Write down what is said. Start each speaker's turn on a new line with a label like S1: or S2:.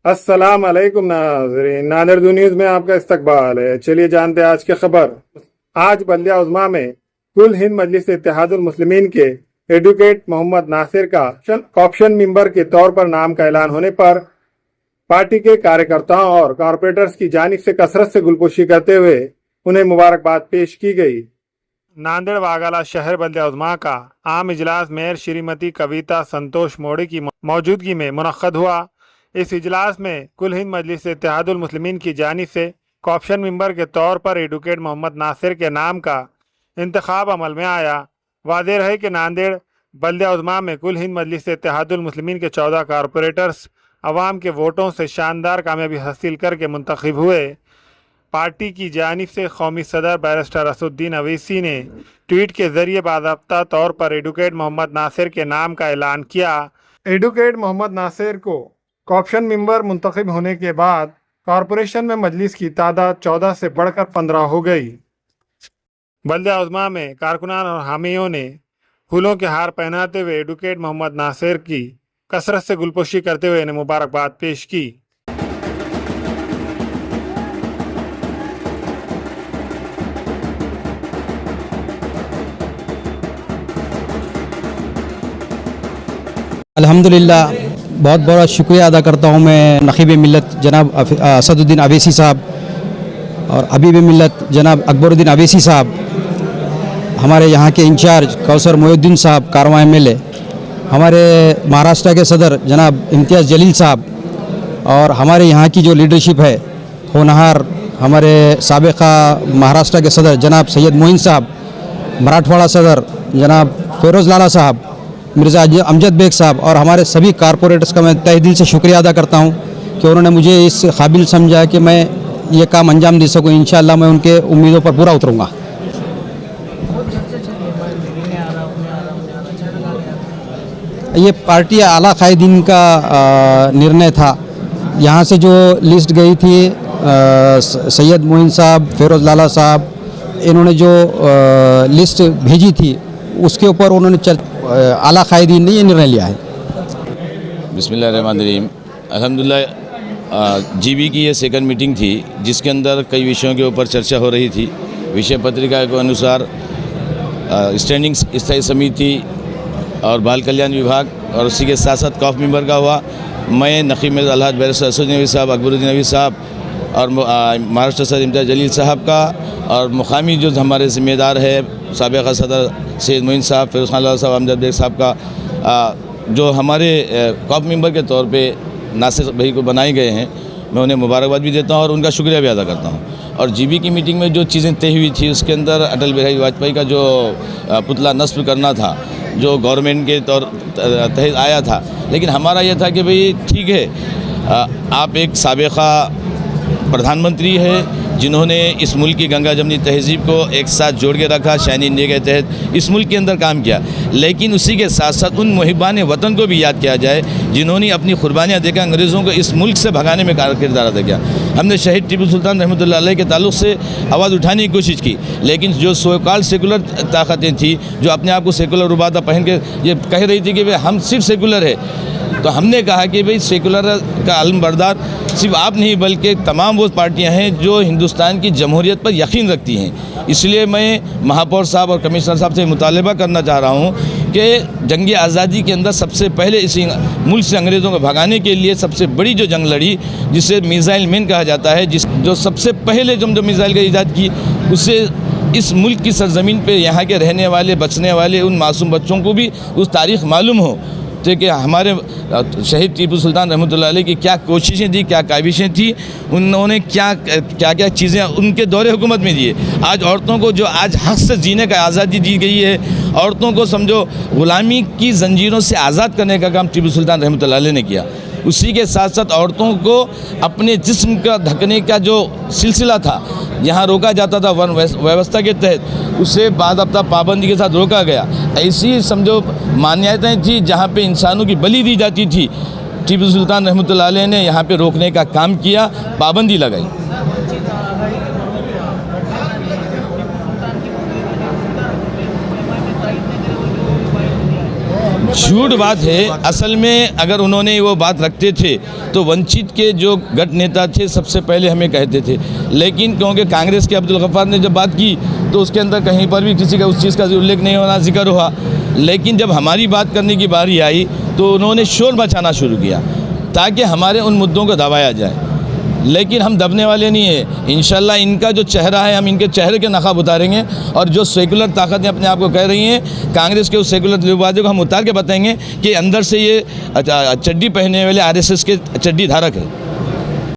S1: अस्सलाम वालेकुम नाज़रीन, नादिर न्यूज़ में आपका इस्तकबाल है। चलिए जानते हैं आज की खबर। आज बल्दिया उज़्मा में कुल हिंद मजलिस इत्तेहादुल मुस्लिमीन के एडवोकेट मोहम्मद नासिर का ऑप्शन मेंबर के तौर पर नाम का ऐलान होने पर पार्टी के कार्यकर्ताओं और कॉरपोरेटर्स की जानिब से कसरत से गुलपोशी करते हुए उन्हें मुबारकबाद पेश की गई। नांदेड़ वागला शहर बल्दिया उज़्मा का आम इजलास मेयर श्रीमती कविता संतोष मोड़ी की मौजूदगी में मुनक्कद हुआ। इस इजलास में कुल हिंद मजलिस इत्तेहादुल मुस्लिमीन की जानिब से कॉप्शन मेंबर के तौर पर एडवोकेट मोहम्मद नासिर के नाम का इंतखाब अमल में आया। वाज़ेह रहे कि नांदेड़ बल्दिया उज़्मा में कुल हिंद मजलिस इत्तेहादुल मुस्लिमीन के 14 कारपोरेटर्स अवाम के वोटों से शानदार कामयाबी हासिल करके मुंतखब हुए। पार्टी की जानिब से कौमी सदर बैरिस्टर असदुद्दीन अवैसी ने ट्वीट के जरिए बाज़ाब्ता तौर पर एडवोकेट मोहम्मद नासिर के नाम का ऐलान किया। एडवोकेट मोहम्मद नासिर को कॉप्शन मेंबर मुंतखब होने के बाद कॉरपोरेशन में मजलिस की तादाद 14 से बढ़कर 15 हो गई। बल्दिया उज़्मा में कारकुनान और हामियों ने फूलों के हार पहनाते हुए एडवोकेट मोहम्मद नासिर की कसरत से गुलपोशी करते हुए इन्हें मुबारकबाद पेश की।
S2: अल्हम्दुलिल्लाह, बहुत बहुत शुक्रिया अदा करता हूँ मैं नक़ीब मिल्लत जनाब असदुद्दीन अवैसी साहब और हबीब मिल्लत जनाब अकबरुद्दीन अवैसी साहब, हमारे यहाँ के इंचार्ज कौसर मोहिउद्दीन साहब कारवां MLA, हमारे महाराष्ट्र के सदर जनाब इम्तियाज़ जलील साहब और हमारे यहाँ की जो लीडरशिप है होनहार हमारे साबिक़ा महाराष्ट्र के सदर जनाब सैयद मोइन साहब, मराठवाड़ा सदर जनाब फ़िरोज़ लाला साहब, मिर्ज़ा अमजद बेग साहब और हमारे सभी कारपोरेटर्स का मैं तहे दिल से शुक्रिया अदा करता हूँ कि उन्होंने मुझे इस काबिल समझा कि मैं ये काम अंजाम दे सकूँ। इंशाअल्लाह मैं उनके उम्मीदों पर पूरा उतरूँगा। ये पार्टी आला कायदीन का निर्णय था। यहाँ से जो लिस्ट गई थी सैयद मोइन साहब, फ़िरोज़ लाला साहब, इन्होंने जो लिस्ट भेजी थी उसके ऊपर उन्होंने आला कायदीन ने ये निर्णय लिया है।
S3: बिस्मिल्लाहिर्रहमानिर्रहीम। अल्हम्दुलिल्लाह, जीबी की ये सेकंड मीटिंग थी जिसके अंदर कई विषयों के ऊपर चर्चा हो रही थी। विषय पत्रिका के अनुसार स्टैंडिंग स्थायी समिति और बाल कल्याण विभाग और उसी के साथ साथ कॉफ मेंबर का हुआ। मैं नक़ीब मिल्लत अलहाज बैरिस्टर असदुद्दीन अवैसी साहब, अकबरुद्दीन अवैसी साहब और महाराष्ट्र सदर इम्तियाज़ जलील साहब का और मुकामी जो हमारे ज़िम्मेदार है साबिक़ा सदर सैयद मोइन साहब, फ़िरोज़ खान साहब, अमजद बेग साहब का जो हमारे कॉप मेंबर के तौर पे नासिर भाई को बनाए गए हैं, मैं उन्हें मुबारकबाद भी देता हूँ और उनका शुक्रिया भी अदा करता हूँ। और जीबी की मीटिंग में जो चीज़ें तय हुई थी उसके अंदर अटल बिहारी वाजपेयी का जो पुतला नस्ब करना था, जो गवर्नमेंट के तहत आया था, लेकिन हमारा यह था कि भाई ठीक है, आप एक साबिक़ा प्रधानमंत्री है जिन्होंने इस मुल्क की गंगा जमनी तहज़ीब को एक साथ जोड़ के रखा, शाइन इंडिया के तहत इस मुल्क के अंदर काम किया, लेकिन उसी के साथ साथ उन मुहिबान वतन को भी याद किया जाए जिन्होंने अपनी कुर्बानियाँ देकर अंग्रेज़ों को इस मुल्क से भगाने में किरदार अदा किया। हमने शहीद टीपू सुल्तान रहमतुल्लाह अलैह के ताल्लुक़ से आवाज़ उठाने की कोशिश की, लेकिन जो सोकाल सेकुलर ताकतें थी जो अपने आप को सेकुलर रुबादा पहन के ये कह रही थी कि भाई हम सिर्फ सेकुलर है, तो हमने कहा कि भाई सेकुलर का आलम बरदार सिर्फ आप नहीं बल्कि तमाम वो पार्टियां हैं जो हिंदुस्तान की जमहूरियत पर यकीन रखती हैं। इसलिए मैं महापौर साहब और कमिश्नर साहब से मुतालबा करना चाह रहा हूं कि जंग आज़ादी के अंदर सबसे पहले इस मुल्क से अंग्रेज़ों को भगाने के लिए सबसे बड़ी जो जंग लड़ी, जिसे मिसाइल मैन कहा जाता है, जो सबसे पहले जो मिसाइल का ईजाद की, उससे इस मुल्क की सरजमीन पे यहाँ के रहने वाले बचने वाले उन मासूम बच्चों को भी उस तारीख़ मालूम हो कि हमारे शहीद टीपू सुल्तान रहमतुल्लाह अलैह की क्या कोशिशें थी, क्या काविशें थी, उन्होंने क्या क्या चीज़ें उनके दौरे हुकूमत में दिए। आज औरतों को जो आज हक से जीने का आज़ादी दी गई है, औरतों को समझो ग़ुलामी की जंजीरों से आज़ाद करने का काम टीपू सुल्तान रहमतुल्लाह अलैह ने किया। उसी के साथ साथ औरतों को अपने जिस्म का ढकने का जो सिलसिला था, यहाँ रोका जाता था वन व्यवस्था के तहत, उसे बाज़ाब्ता पाबंदी के साथ रोका गया। ऐसी समझो मान्यताएं थी जहाँ पे इंसानों की बलि दी जाती थी, टीपू सुल्तान रहमतुल्लाह अलैह ने यहाँ पे रोकने का काम किया, पाबंदी लगाई। झूठ बात है। असल में अगर उन्होंने वो बात रखते थे तो वंचित के जो गठ नेता थे सबसे पहले हमें कहते थे, लेकिन क्योंकि कांग्रेस के अब्दुल गफ्फार ने जब बात की तो उसके अंदर कहीं पर भी किसी का उस चीज़ का उल्लेख नहीं होना, जिक्र हुआ। लेकिन जब हमारी बात करने की बारी आई तो उन्होंने शोर मचाना शुरू किया ताकि हमारे उन मुद्दों को दबाया जाए। लेकिन हम दबने वाले नहीं हैं। इंशाल्लाह इनका जो चेहरा है हम इनके चेहरे के नकाब उतारेंगे, और जो सेकुलर ताकतें अपने आप को कह रही हैं कांग्रेस के उस सेकुलर लिबादे को हम उतार के बताएंगे कि अंदर से ये चड्डी पहनने वाले आरएसएस के चड्डी धारक है।